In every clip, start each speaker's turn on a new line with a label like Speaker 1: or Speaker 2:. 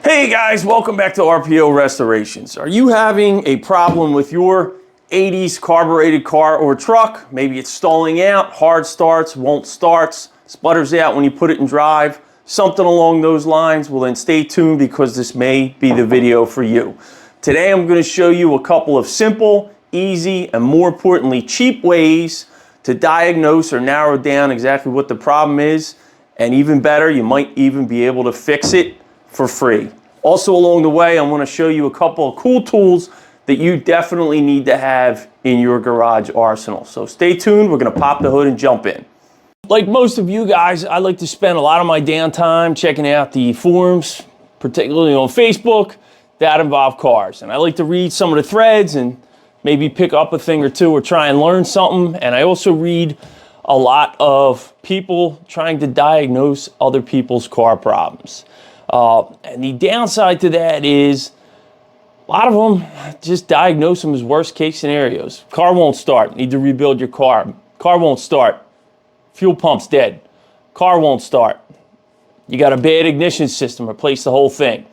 Speaker 1: Hey guys, welcome back to RPO Restorations. Are you having a problem with your 80s carbureted car or truck? Maybe it's stalling out, hard starts, won't start, sputters out when you put it in drive, something along those lines. Well then stay tuned because this may be the video for you. Today I'm going to show you a couple of simple, easy, and more importantly cheap ways to diagnose or narrow down exactly what the problem is, and even better, you might even be able to fix it for free. Also along the way, I'm going to show you a couple of cool tools that you definitely need to have in your garage arsenal. So stay tuned, we're going to pop the hood and jump in. Like most of you guys, I like to spend a lot of my downtime checking out the forums, particularly on Facebook, that involve cars. And I like to read some of the threads and maybe pick up a thing or two or try and learn something. And I also read a lot of people trying to diagnose other people's car problems. And the downside to that is a lot of them just diagnose them as worst case scenarios. Car won't start, need to rebuild your car. Car won't start, fuel pump's dead. Car won't start, you got a bad ignition system, replace the whole thing.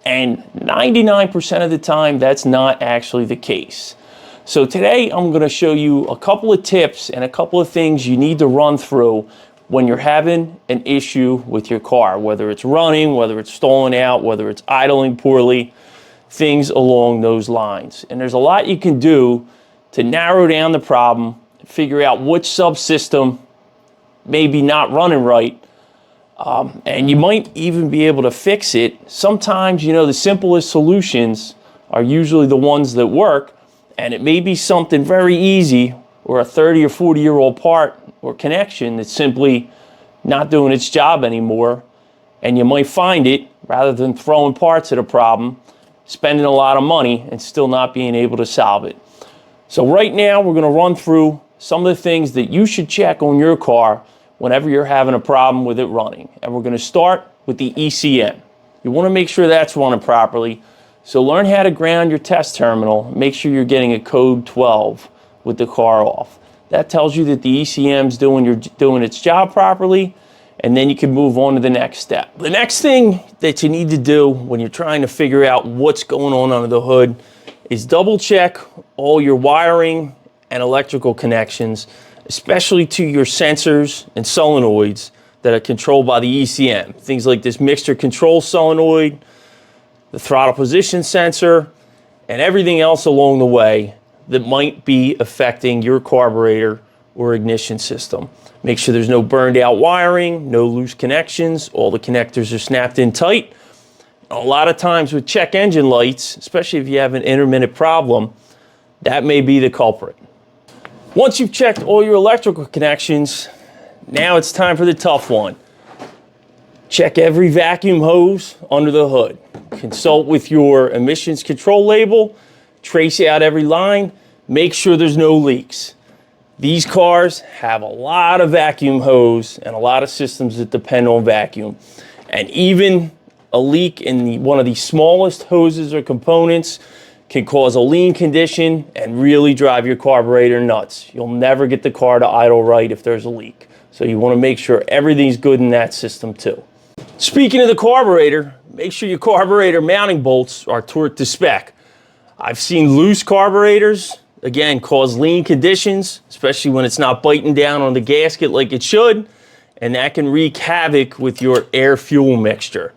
Speaker 1: And 99% of the time, that's not actually the case. So today I'm going to show you a couple of tips and a couple of things you need to run through when you're having an issue with your car, whether it's running, whether it's stalling out, whether it's idling poorly, things along those lines. And there's a lot you can do to narrow down the problem, figure out which subsystem may be not running right, and you might even be able to fix it. Sometimes, you know, the simplest solutions are usually the ones that work, and it may be something very easy or a 30 or 40-year-old part or connection that's simply not doing its job anymore, and you might find it, rather than throwing parts at a problem, spending a lot of money and still not being able to solve it. So right now we're going to run through some of the things that you should check on your car whenever you're having a problem with it running. And we're going to start with the ECM. You want to make sure that's running properly. So learn how to ground your test terminal. Make sure you're getting a code 12 with the car off. That tells you that the ECM's doing its job properly, and then you can move on to the next step. The next thing that you need to do when you're trying to figure out what's going on under the hood is double check all your wiring and electrical connections, especially to your sensors and solenoids that are controlled by the ECM. Things like this mixture control solenoid, the throttle position sensor, and everything else along the way that might be affecting your carburetor or ignition system. Make sure there's no burned out wiring, no loose connections, all the connectors are snapped in tight. A lot of times with check engine lights, especially if you have an intermittent problem, that may be the culprit. Once you've checked all your electrical connections, now it's time for the tough one. Check every vacuum hose under the hood. Consult with your emissions control label, trace out every line, make sure there's no leaks. These cars have a lot of vacuum hose and a lot of systems that depend on vacuum. And even a leak in one of the smallest hoses or components can cause a lean condition and really drive your carburetor nuts. You'll never get the car to idle right if there's a leak. So you want to make sure everything's good in that system too. Speaking of the carburetor, make sure your carburetor mounting bolts are torqued to spec. I've seen loose carburetors, again, cause lean conditions, especially when it's not biting down on the gasket like it should, and that can wreak havoc with your air-fuel mixture.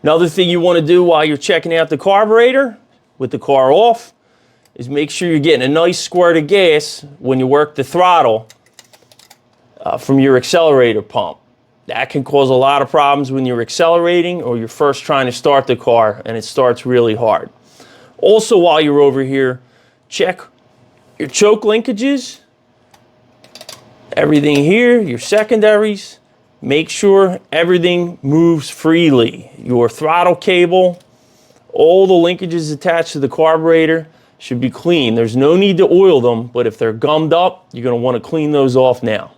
Speaker 1: Another thing you want to do while you're checking out the carburetor with the car off is make sure you're getting a nice squirt of gas when you work the throttle from your accelerator pump. That can cause a lot of problems when you're accelerating or you're first trying to start the car and it starts really hard. Also, while you're over here, check your choke linkages, everything here, your secondaries. Make sure everything moves freely. Your throttle cable, all the linkages attached to the carburetor should be clean. There's no need to oil them, but if they're gummed up, you're going to want to clean those off now.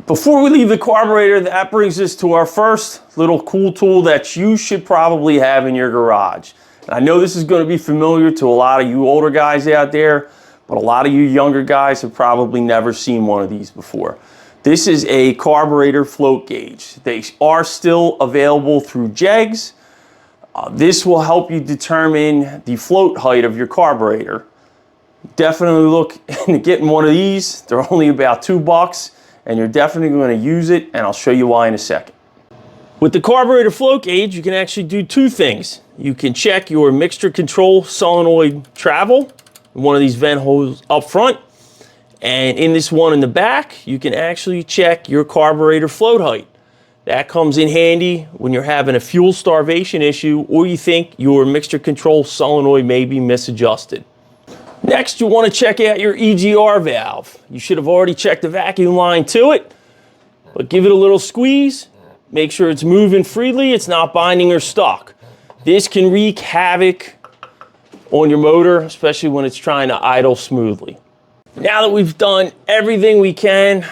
Speaker 1: Before we leave the carburetor, that brings us to our first little cool tool that you should probably have in your garage. And I know this is going to be familiar to a lot of you older guys out there, but a lot of you younger guys have probably never seen one of these before. This is a carburetor float gauge. They are still available through JEGs. This will help you determine the float height of your carburetor. Definitely look into getting one of these. They're only about $2 and you're definitely going to use it, and I'll show you why in a second. With the carburetor float gauge, you can actually do two things. You can check your mixture control solenoid travel in one of these vent holes up front, and in this one in the back, you can actually check your carburetor float height. That comes in handy when you're having a fuel starvation issue or you think your mixture control solenoid may be misadjusted. Next, you want to check out your EGR valve. You should have already checked the vacuum line to it, but give it a little squeeze. Make sure it's moving freely, it's not binding or stuck. This can wreak havoc on your motor, especially when it's trying to idle smoothly. Now that we've done everything we can,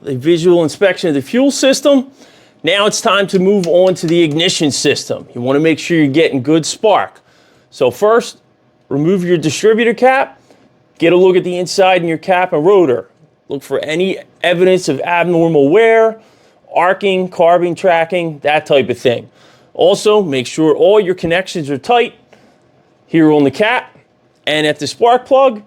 Speaker 1: the visual inspection of the fuel system, now it's time to move on to the ignition system. You want to make sure you're getting good spark. So first, remove your distributor cap, get a look at the inside in your cap and rotor. Look for any evidence of abnormal wear, arcing, carbon tracking, that type of thing. Also, make sure all your connections are tight here on the cap and at the spark plug,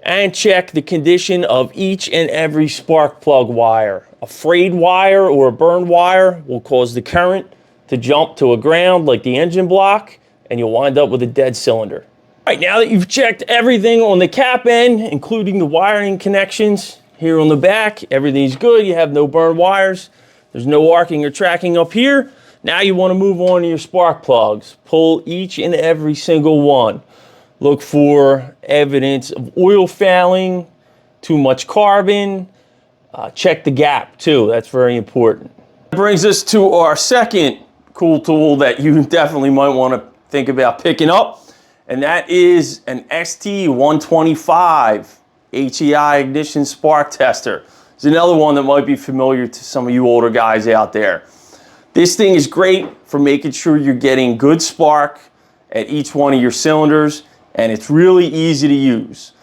Speaker 1: and check the condition of each and every spark plug wire. A frayed wire or a burned wire will cause the current to jump to a ground like the engine block, and you'll wind up with a dead cylinder. All right, now that you've checked everything on the cap end, including the wiring connections here on the back, everything's good. You have no burned wires. There's no arcing or tracking up here. Now you want to move on to your spark plugs. Pull each and every single one. Look for evidence of oil fouling, too much carbon. Check the gap too, that's very important. That brings us to our second cool tool that you definitely might want to think about picking up, and that is an ST125 HEI ignition spark tester. It's another one that might be familiar to some of you older guys out there. This thing is great for making sure you're getting good spark at each one of your cylinders, and it's really easy to use.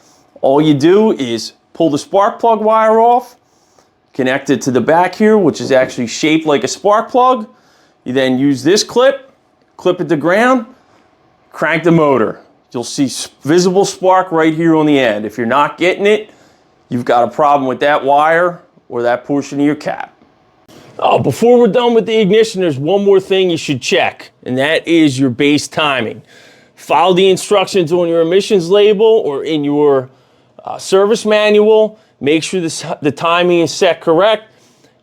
Speaker 1: All you do is pull the spark plug wire off, connect it to the back here, which is actually shaped like a spark plug. You then use this clip it to ground, crank the motor. You'll see visible spark right here on the end. If you're not getting it, you've got a problem with that wire or that portion of your cap. Before we're done with the ignition, there's one more thing you should check, and that is your base timing. Follow the instructions on your emissions label or in your service manual. Make sure the timing is set correct.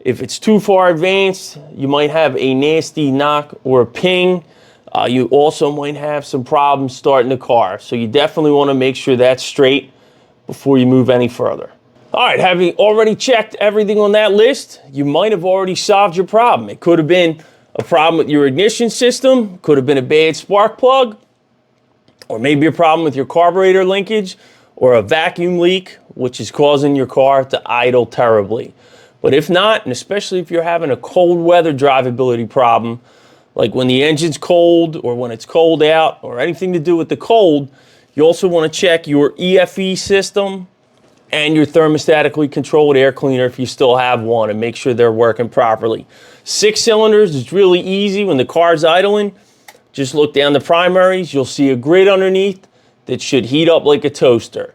Speaker 1: If it's too far advanced, you might have a nasty knock or a ping. You also might have some problems starting the car. So you definitely want to make sure that's straight before you move any further. All right, having already checked everything on that list, you might have already solved your problem. It could have been a problem with your ignition system, could have been a bad spark plug, or maybe a problem with your carburetor linkage, or a vacuum leak, which is causing your car to idle terribly. But if not, and especially if you're having a cold weather drivability problem, like when the engine's cold or when it's cold out or anything to do with the cold, you also want to check your EFE system and your thermostatically controlled air cleaner if you still have one, and make sure they're working properly. 6 cylinders is really easy when the car's idling. Just look down the primaries, you'll see a grid underneath that should heat up like a toaster.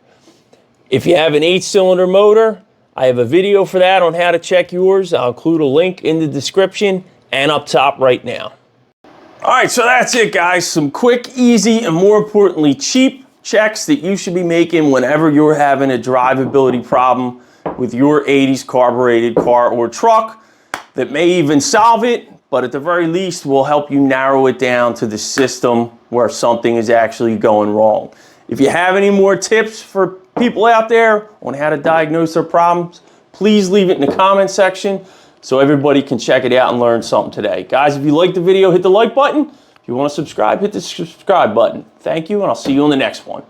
Speaker 1: If you have an 8-cylinder motor, I have a video for that on how to check yours. I'll include a link in the description and up top right now. All right, so that's it, guys. Some quick, easy, and more importantly, cheap checks that you should be making whenever you're having a drivability problem with your 80s carbureted car or truck that may even solve it, but at the very least will help you narrow it down to the system where something is actually going wrong. If you have any more tips for people out there on how to diagnose their problems, please leave it in the comment section so everybody can check it out and learn something today. Guys, if you liked the video, hit the like button. If you want to subscribe, hit the subscribe button. Thank you, and I'll see you on the next one.